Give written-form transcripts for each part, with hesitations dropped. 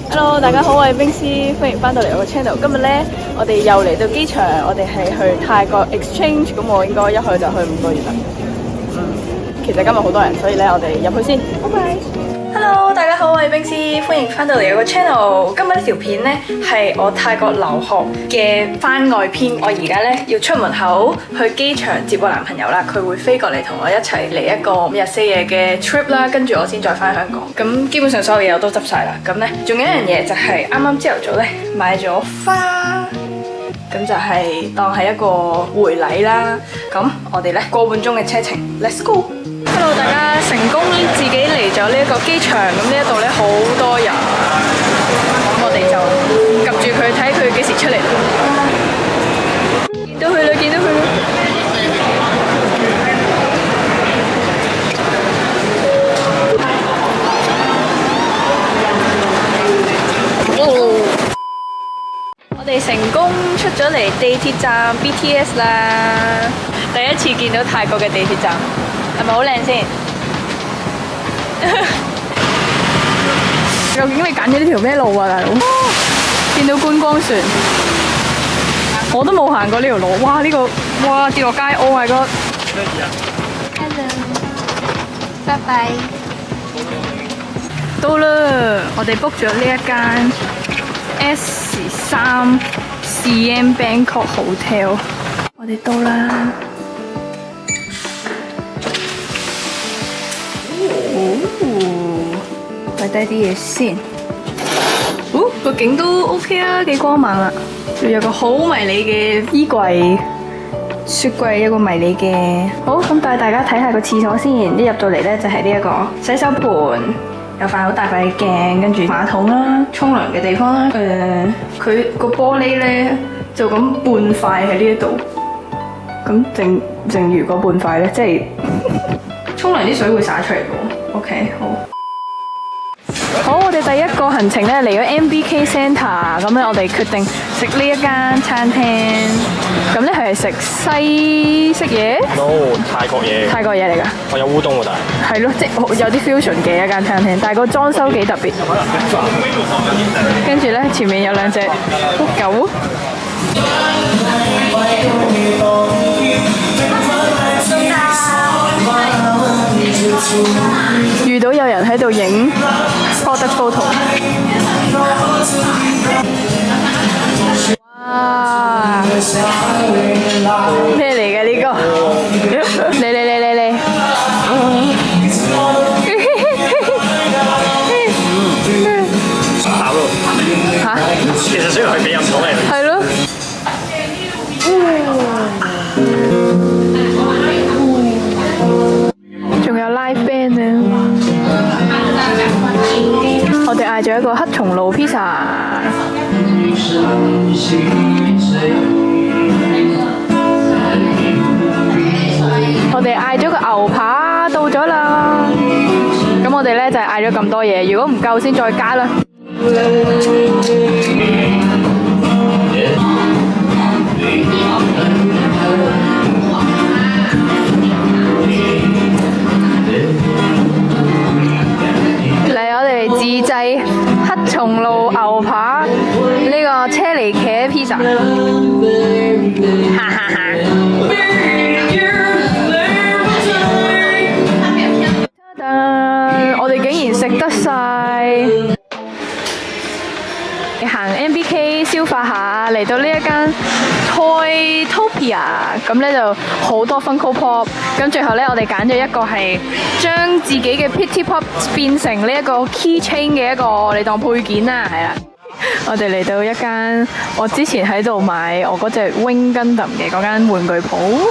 Hello， 大家好，我係冰絲，歡迎翻到嚟我個 channel。今日咧，我哋又嚟到機場，我哋係去泰國 exchange，咁我應該一去就去5個月啦。其實今日好多人，所以咧我哋入去先。拜拜。Hello， 大家好，我係冰絲，歡迎翻到嚟我個 channel。今日呢條片咧係我泰國留學嘅番外篇。我而家咧要出門口去機場接我男朋友啦，佢會飛過嚟同我一齊嚟一個5日4夜嘅 trip 啦，跟住我先再翻香港。咁基本上所有嘢我都執晒啦。咁咧仲有一樣嘢就係啱啱朝頭早咧買咗花，咁就係當係一個回禮啦。咁我哋咧個半鐘嘅車程 ，Let's go！Hello， 大家成功自己嚟咗呢一個機場，咁呢一度咧好多人，咁我哋就及住佢睇佢幾時出嚟。見到佢啦，見到佢啦！我哋成功出咗嚟地鐵站 BTS 啦，第一次見到泰國嘅地鐵站。係咪好靚先？究竟你揀咗呢條咩路啊，大佬？見到觀光船，我都冇行過呢條路。哇！呢個哇跌落街 ，Oh my god！Hello， 拜拜。到啦，我哋 book 咗呢一間 S3 CM Bangkok Hotel， 我哋到啦。擺低啲嘢先。個景都 OK 啊，幾光猛啊！仲有個好迷你嘅衣櫃、雪櫃，有個迷你嘅。好，咁帶大家睇下個廁所先。一入到嚟咧就係呢一個洗手盤，有塊好大塊嘅鏡，跟住馬桶啦、沖涼嘅地方啦。佢個玻璃咧就咁半塊喺呢一度，咁剩餘嗰半塊咧，即係沖涼啲水會灑出嚟嘅。OK， 好。好，我哋第一個行程咧嚟咗 MBK Centre， 咁咧我哋決定食呢一間餐廳。咁咧係食西式嘢 ？No， 泰國嘢。泰國嘢嚟㗎。我有烏冬喎，但係。係咯，即係有啲 fusion 嘅一間餐廳，但係個裝修幾特別。跟住咧，前面有兩隻狗。遇到有人喺度影 product photo， 哇！咩嚟嘅呢個？嚟！嚇？其實需要係俾飲桶嚟。係咯。仲有 live band 啊！我哋嗌咗一個黑松露 pizza， 我哋嗌咗個牛扒到咗啦。咁我哋咧就係嗌咗咁多嘢，如果唔夠先再加啦。自製黑松露牛扒呢個車厘茄 pizza， 哈哈哈！我哋竟然食得晒，行 MBK 消化下，嚟到呢一間 Toytopia， 咁咧就好多 Funko Pop， 咁最後咧我哋揀咗一個係將自己嘅 Pitty Pop 變成呢一個 keychain 嘅一個你當配件啦，係啦。我哋嚟到一間我之前喺度買我嗰隻 Wing Gundam 嘅嗰間玩具鋪，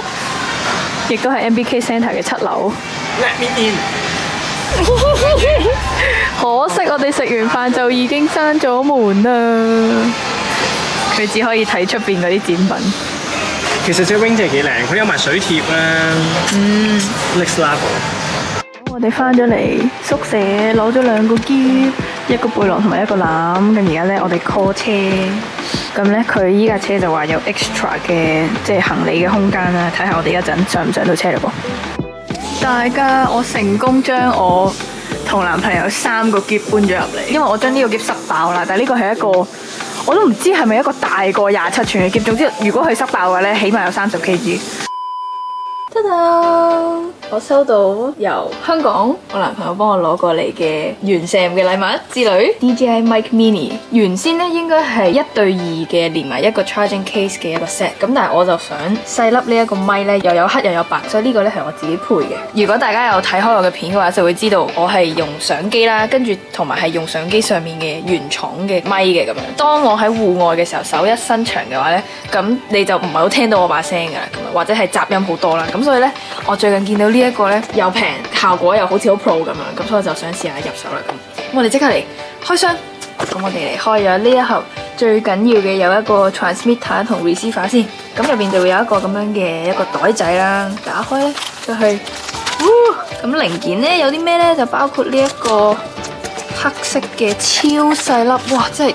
亦都係 MBK Centre 嘅7樓。Let me in。可惜我哋食完飯就已經閂咗門啦，佢只可以睇出邊嗰啲展品。其實隻 wing 真係幾靚，佢有埋水貼啦。Next level。我哋翻咗嚟宿舍，攞咗2個篋，一個背囊同埋一個籃。咁而家咧，我哋 call 車。咁咧，佢依架車就話有 extra 嘅即係行李嘅空間啦。睇下我哋一陣上唔上到車嘞噃。大家，我成功將我同男朋友3個篋搬咗入嚟，因為我將呢個篋塞爆啦。但係呢個係一個我都唔知係咪一個大過27寸嘅篋。總之如果佢塞爆嘅話咧，起碼有30 kg。得啦！我收到由香港我男朋友幫我攞過嚟嘅原 Sam 嘅禮物之類 DJI Mic Mini。原先咧應該係1對2嘅連埋一個 charging case 嘅一個 set， 咁但係我就想細粒呢一個咪咧又有黑又有白，所以呢個咧係我自己配嘅。如果大家有睇開我嘅片嘅話，就會知道我係用相機啦，跟住同埋係用相機上面嘅原廠嘅咪嘅咁樣。當我喺戶外嘅時候手一伸長嘅話咧，咁你就唔係好聽到我把聲㗎啦，咁樣或者係雜音好多啦。咁所以咧，我最近見到呢一個咧又平，效果又好似好 pro 咁樣，咁所以我就想試下入手啦。咁我哋即刻嚟開箱。咁我哋嚟開咗呢一盒最緊要嘅有一個 transmitter 同 receiver 先。咁入邊就會有一個咁樣嘅一個袋仔啦。打開咧就係，咁零件咧有啲咩咧？就包括呢一個黑色嘅超細粒，哇！真係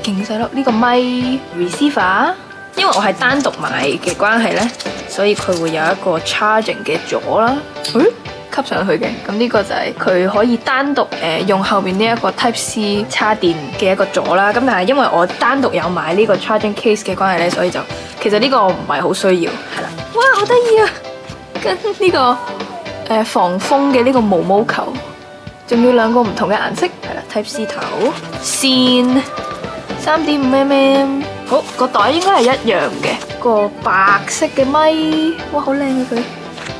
勁細粒呢個咪 receiver。因為我係單獨買嘅關係咧，所以佢會有一個 charging 嘅座啦，吸上去嘅。咁呢個就係佢可以單獨用後邊呢一個 Type C 插電嘅一個座啦。咁但係因為我單獨有買呢個 charging case 嘅關係咧，所以就其實呢個唔係好需要，係啦。哇，好得意啊！跟呢個防風嘅呢個毛毛球，仲要2個唔同嘅顏色，係啦 Type C 頭線3.5mm。好，個袋應該係一樣嘅，個白色嘅咪，哇，好靚啊佢！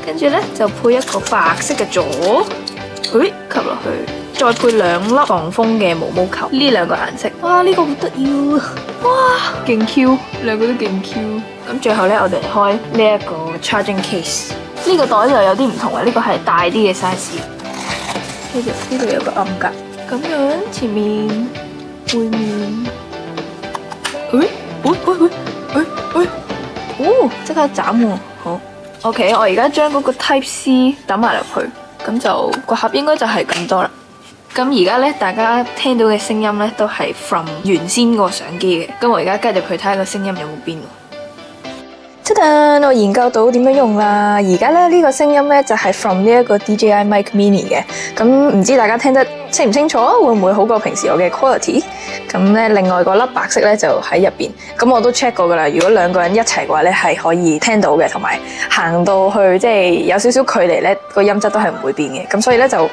跟住咧就配一個白色嘅座，吸落去，再配2粒防風嘅毛毛球，呢2個顏色，哇，呢個好得意喎，哇，勁 Q， 2個都勁 Q。咁最後咧，我哋開呢一個 charging case， 呢個袋就有啲唔同嘅，呢個係大啲嘅 size， 呢度有個暗格，咁樣前面、背面。即刻斬喎！好 ，OK， 我而家將嗰個 Type C 抌埋入去，咁就個盒應該就係咁多啦。咁而家咧，大家聽到嘅聲音咧都係 from 原先個相機嘅。咁我而家加入去睇下個聲音有冇變。我研究到點樣用啦！而家咧呢個聲音咧就係 from 呢一個 DJI Mic Mini 嘅。咁唔知大家聽得清唔清楚？會唔會好過平時我嘅 quality？ 咁咧另外嗰粒白色咧就喺入邊。咁我都 check 過噶啦。如果2個人一齊嘅話咧係可以聽到嘅，同埋行到去即係有少少距離咧個音質都係唔會變嘅。咁所以咧就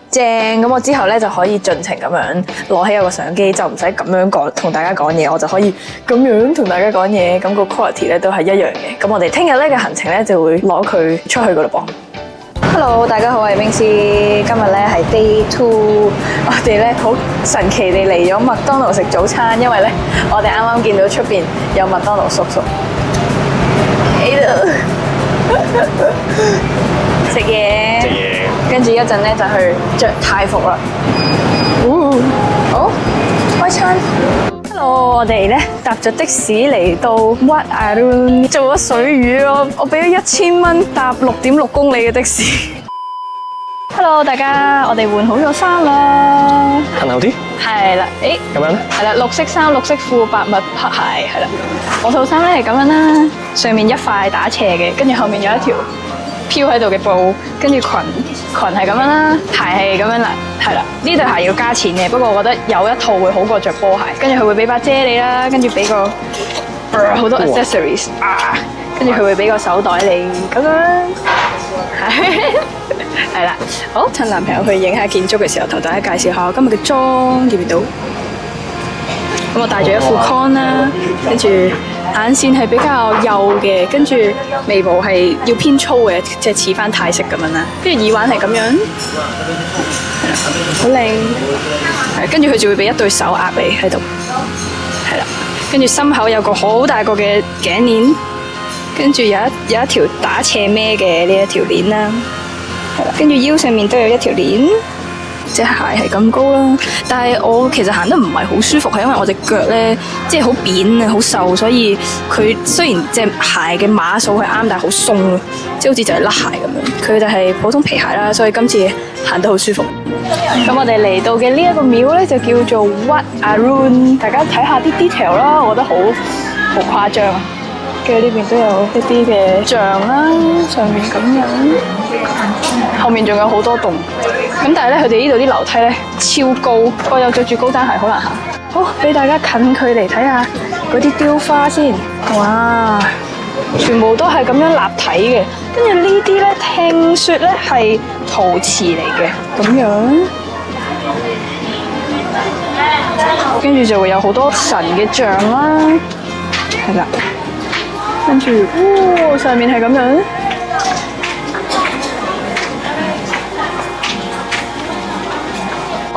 正。咁我之後咧就可以盡情咁樣攞起我個相機，就唔使咁樣講同大家講嘢，我就可以咁樣同大家講嘢。咁個 quality 咧都係一樣嘅。咁我哋聽日咧嘅行程咧就會攞佢出去噶啦噃。Hello， 大家好，我係冰絲。今日咧係 Day 2，我哋咧好神奇地嚟咗麥當勞食早餐，因為咧我哋啱啱見到出邊有麥當勞叔叔喺度食嘢，跟住一陣咧就去着泰服啦。好，開餐。Hello， 我哋咧搭咗的士嚟到 Wat Arun 做咗水魚咯，我俾咗1000蚊搭6.6公里嘅的士。Hello， 大家，我哋換好咗衫啦。行後啲？係啦，咁樣咧？係啦，綠色衫、綠色褲、白襪黑鞋，係啦。我套衫咧係咁樣啦，上面一塊打斜嘅，跟住後面有一條飄喺度嘅布，跟住裙係咁樣啦，鞋係咁樣啦，係啦。呢對鞋要加錢嘅，不過我覺得有一套會好過着波鞋。跟住佢會俾把遮你啦，跟住俾個好多 accessories 啊，跟住佢會俾個手袋你咁樣。係啦，好，趁男朋友去影下建築嘅時候，同大家介紹下我今日嘅妝，見唔見到？咁我戴咗一副 con 啦，跟住眼線係比較幼嘅，跟住眉毛係要偏粗嘅，即係似翻泰式咁樣啦。跟住耳環係咁樣，係啦，好靚。係，跟住佢就會俾一對手握你喺度，係啦。跟住心口有個好大個嘅頸鏈，跟住有一條打斜孭嘅呢一條鏈啦。跟住腰上面都有一條鏈，隻鞋係咁高啦。但係我其實行得唔係好舒服，係因為我隻腳咧即係好扁啊，好瘦，所以佢雖然隻鞋嘅碼數係啱，但係好鬆咯，即係好似就係甩鞋咁樣。佢就係普通皮鞋啦，所以今次行得好舒服。咁我哋嚟到嘅呢一個廟咧就叫做 Wat Arun， 大家睇下啲 detail 啦，我覺得好誇張。跟住呢邊都有一啲嘅像啦，上面咁樣，後面仲有好多棟咁但係咧，佢哋呢度啲樓梯咧超高，我又着住高踭鞋，好難行。好，俾大家近距離睇下嗰啲雕花先。哇！全部都係咁樣立體嘅，跟住呢啲咧，聽說咧係陶瓷嚟嘅，咁樣。跟住就會有好多神嘅像啦，係啦。跟住，上面係咁樣。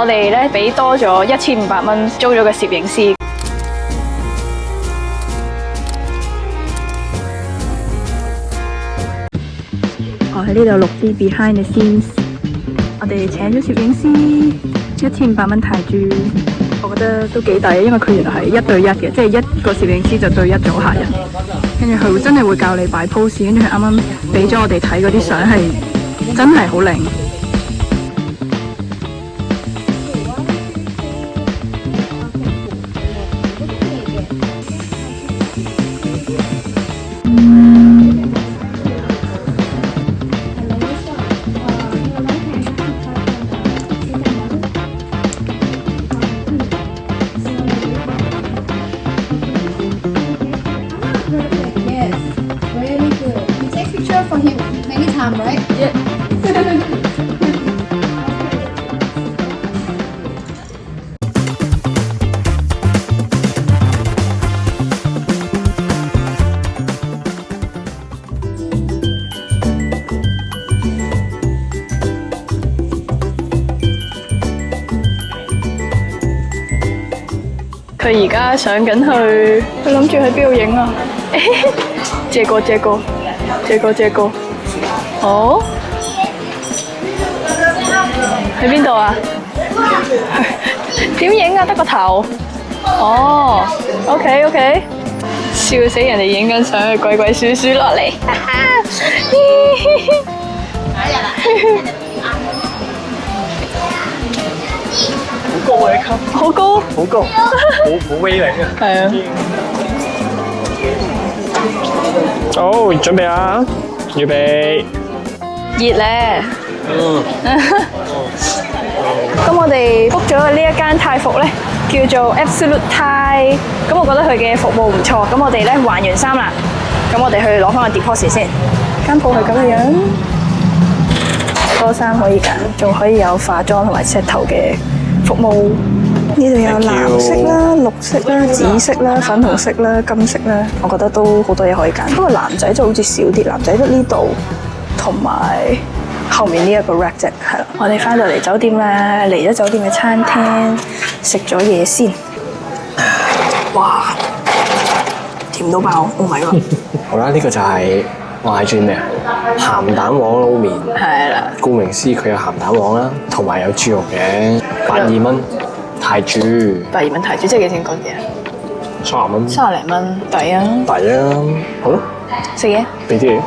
我哋咧俾多咗1500蚊租咗個攝影師。我喺呢度錄啲 behind the scenes。我哋請咗攝影師，1500蚊泰銖，我覺得都幾抵，因為佢原來係1對1嘅，即係一個攝影師就對一組客人。跟住佢會真係會教你擺 pose， 跟住佢啱啱俾咗我哋睇嗰啲相係真係好靚。For him many times, right? Yeah. 佢而家上緊去，佢諗住喺邊度影啊？借個，好，喺邊度啊？點影啊？得個頭。哦 ，OK， 笑死人哋影緊相，鬼祟祟落嚟。好高啊！你級好高，好高，好威力啊！係啊。好，準備啊！預備。熱咧。咁我哋 book 咗嘅呢一間泰服咧，叫做 Absolute Thai。咁我覺得佢嘅服務唔錯。咁我哋咧還完衫啦，咁我哋去攞翻個 deposit 先。間鋪係咁嘅樣，多衫可以揀，仲可以有化妝同埋 set 頭嘅服務。呢度有藍色啦、綠色啦、紫色啦、粉紅色啦、金色啦，我覺得都好多嘢可以揀。不過男仔就好似少啲，男仔得呢度同埋後面呢一個 rack 啫，係啦。我哋翻到嚟酒店啦，嚟咗酒店嘅餐廳食咗嘢先。哇！甜到爆 ！Oh my god！好啦，呢個就係我嗌轉咩啊？鹹蛋黃撈麵。係啦。顧名思義，佢有鹹蛋黃啦，同埋有豬肉嘅，82蚊。泰銖82蚊泰銖，即係幾錢港紙啊？30蚊。30零蚊，抵啊！抵啊！好啦，食嘢。俾啲嘢。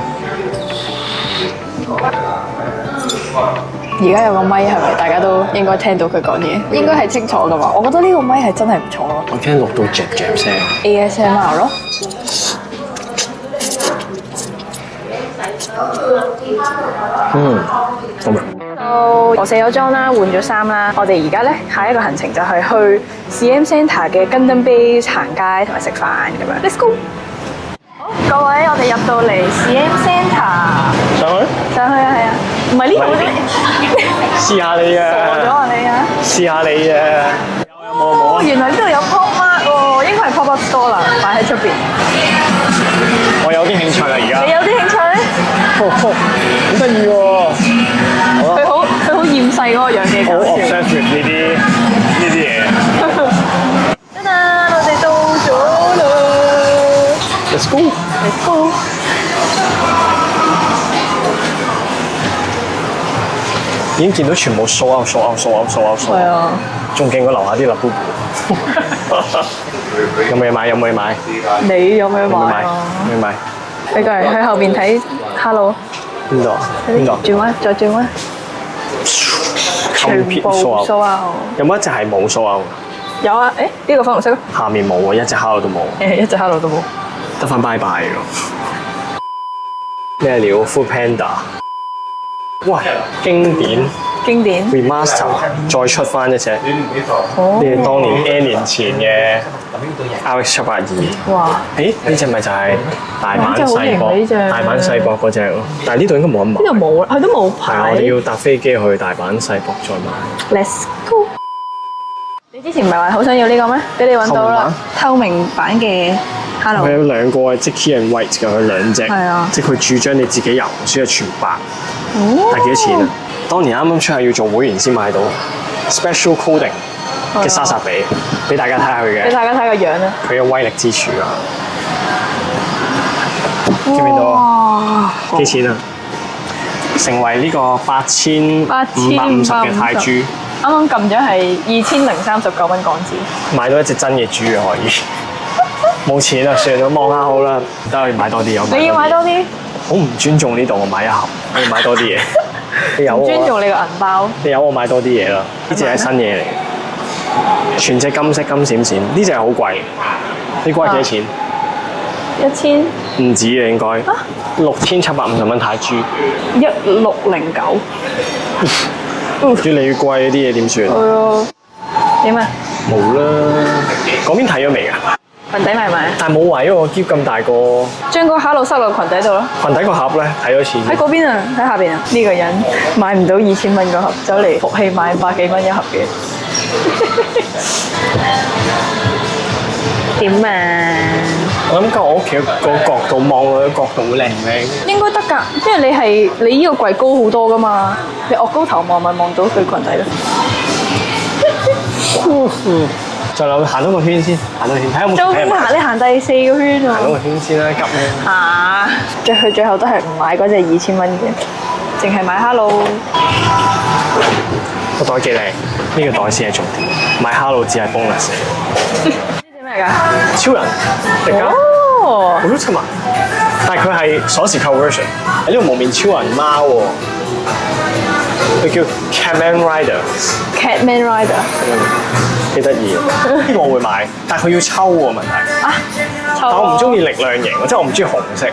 而家有個咪係咪？大家都應該聽到佢講嘢，應該係清楚噶嘛？我覺得呢個咪係真係唔錯咯。我驚錄到嚼嚼聲。ASMR 咯。好味。我卸咗妝啦，換咗衫啦。我哋而家咧下一個行程就係去 CM Centre 嘅 Gundam Base 行街同埋食飯咁樣。Let's go！ 好，各位，我哋入到嚟 CM Centre。上去啊，係啊。唔係呢度啲。試下你啊！傻咗啊你啊！試下你啊！有冇冇？原來呢度有 pop mart 喎，應該係 pop up store 啦，擺喺出邊。我有啲興趣啦，而家。你有啲興趣？好得意喎！佢好厭世嗰個樣嘅搞笑。好 obsessed with 呢啲嘢。得啦，我哋到咗啦。Let's go！ Let's go！ 已經見到全部sold out。係啊。仲勁過樓下啲立 Boo。有冇嘢買？你有咩買啊？有咩買？你過嚟喺後邊睇 Hello。邊度？轉彎，再轉彎。全部sold out。有冇一隻係冇sold out？有啊，呢個粉紅色。下面冇啊，一隻 Hello 都冇。一隻 Hello 都冇。得翻拜拜㗎。咩料 ？Food Panda。哇！經典經典。 remaster 再出翻一隻，呢係當年 N 年前嘅 RX 782。哇！誒呢隻咪就係大阪真係好型世博呢隻，大阪世博嗰隻咯。但係呢度應該冇得買。呢度冇，佢都冇係啊，牌。我哋要搭飛機去大阪世博再買。 Let's go！你之前唔係話好想要呢個咩？俾你揾到啦，透明版嘅 Hello。佢有兩個係即 key and white 嘅，佢兩隻，係啊即係佢主張你自己油，所以係全白。哦但係幾多錢啊？當年啱啱出係要做會員先買到 special coding 嘅莎莎比，俾大家睇下佢嘅俾大家睇個樣啊！佢嘅威力之處啊！見唔見到啊？哇！幾錢啊？成為呢個8550嘅泰銖，啱啱撳咗係2039蚊港紙。買到一隻真嘅豬啊！可以。冇錢啊，算啦，望下好啦，得我要買多啲，你要買多啲？好唔尊重呢度，我買一盒，我要買多啲嘢。你有唔尊我啊，重你個銀包。你有我買多啲嘢啦。呢隻係新嘢嚟，全隻金色金閃閃，呢隻係好貴。呢個係幾多錢？ 1000唔止啊，應該6750蚊泰銖。 1609。越嚟越貴啲嘢點算？係啊。點啊？冇啦，嗰邊睇咗未㗎？裙底買唔買啊？但係冇位喎，個篋咁大個，將個Hello塞落裙底度咯。裙底個盒咧睇咗錢。喺嗰邊啊，喺下邊啊。呢個人買唔到2000蚊個盒，走嚟服氣買100幾蚊一盒嘅。點啊？我諗我屋企個角度望落去角度會靚唔靚？應該得㗎，因為你呢個櫃高好多㗎嘛，你擱高頭望咪望到佢裙底咯。再諗行多個圈先，行多個圈睇下有冇仲睇行你行第4個圈行多喎。個圈先啦，急咩？嚇！佢最後都係唔買嗰隻2000蚊嘅，淨係買 Hello。個袋幾靚，呢個袋先係重點。買 Hello 只係 bonus 嚟。呢隻咩嚟㗎？超人迪迦，哦好出埋，但係佢係鎖匙扣 version。喺呢個無面超人貓喎，佢叫 Catman Rider。 ，Catman Rider。幾得意啊！呢個我會買，但係佢要抽喎問題。啊！但我唔中意力量型，即係我唔中意紅色。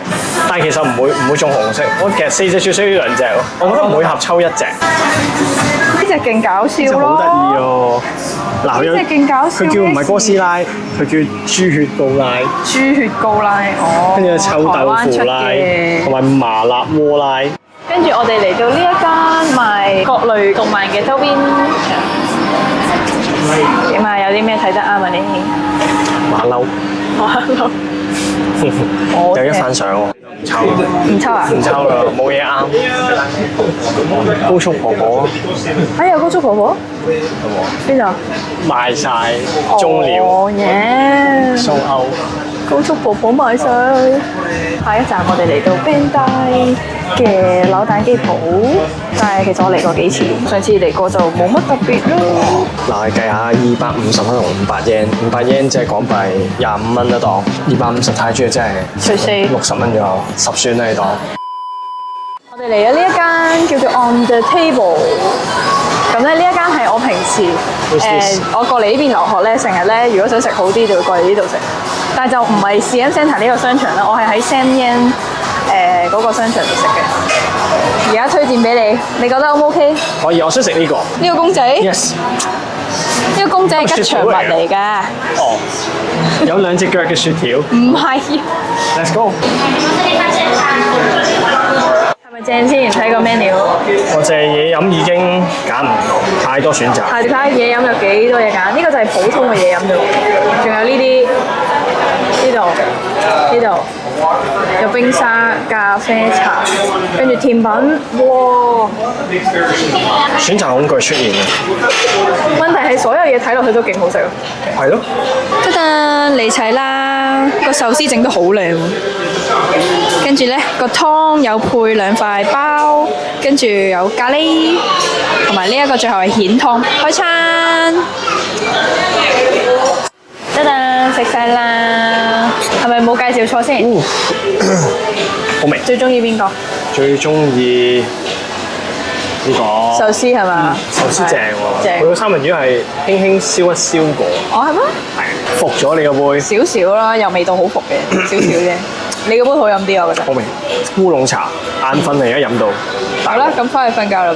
但係其實唔會中紅色。我其實4隻最需要2隻咯。我覺得每盒抽1隻，呢隻勁搞笑真係咯！好得意喎！嗱，佢有呢隻勁搞笑佢叫唔係哥斯拉，佢叫豬血高拉，豬血高拉，哦，跟住有臭豆台灣出腐拉，嘅同埋麻辣鍋拉。跟住我哋嚟到呢一間賣各類動漫嘅周邊，點啊？有啲咩睇得啱啊？你馬騮，我有一番相喎，唔抽，唔抽啊？唔抽啦，冇嘢啱。高速婆婆哎有高速婆婆邊度？賣晒中料，哦耶！蘇歐。高速婆婆買晒。下一站我哋嚟到 Bandai 嘅扭蛋機鋪，但係其實我嚟過幾次，上次嚟過就冇乜特別咯。嗱，你計下250蚊同500 yen，500 yen 即係港幣25蚊一檔，250泰銖即係除四60蚊左右，10算啦你當。我哋嚟咗呢一間叫做 On the Table，咁咧呢一間係我平時 What's this？我過嚟呢邊留學咧，成日咧如果想食好啲就會過嚟呢度食，但係就唔係 CM Centre 呢個商場啦，我係喺 Sam Yan 嗰個商場度食嘅。而家推薦俾你，你覺得 O 唔 OK？可以，我想食呢個。呢個公仔，呢 Yes。個公仔係吉祥物嚟㗎，哦，有2隻腳嘅雪條。唔係。 Let's go。係咪正先？睇個 menu。我隻嘢飲已經揀唔太多選擇。係睇下嘢飲有幾多嘢揀，呢個就係普通嘅嘢飲啫喎，仲有呢啲，呢度有冰沙、咖啡茶，跟住甜品，哇！選擇恐懼出現啦。問題係所有嘢睇落去都勁好食咯。係咯。得得嚟齊啦，個壽司整得好靚喎，跟住咧個湯有配2塊包，跟住有咖喱，同埋呢一個最後係蜆湯。開餐，得得食晒啦，係咪冇介紹錯先？好味。最中意邊個？最中意呢個壽司係嘛？壽司正喎，正佢個三文魚係輕輕燒一燒過，哦係咩？係服咗你個杯，少少啦，又味道好服嘅，少少啫。你個杯好飲啲我覺得。好味。烏龍茶，眼瞓嚟而家飲到。好啦，咁翻去瞓覺啦噃。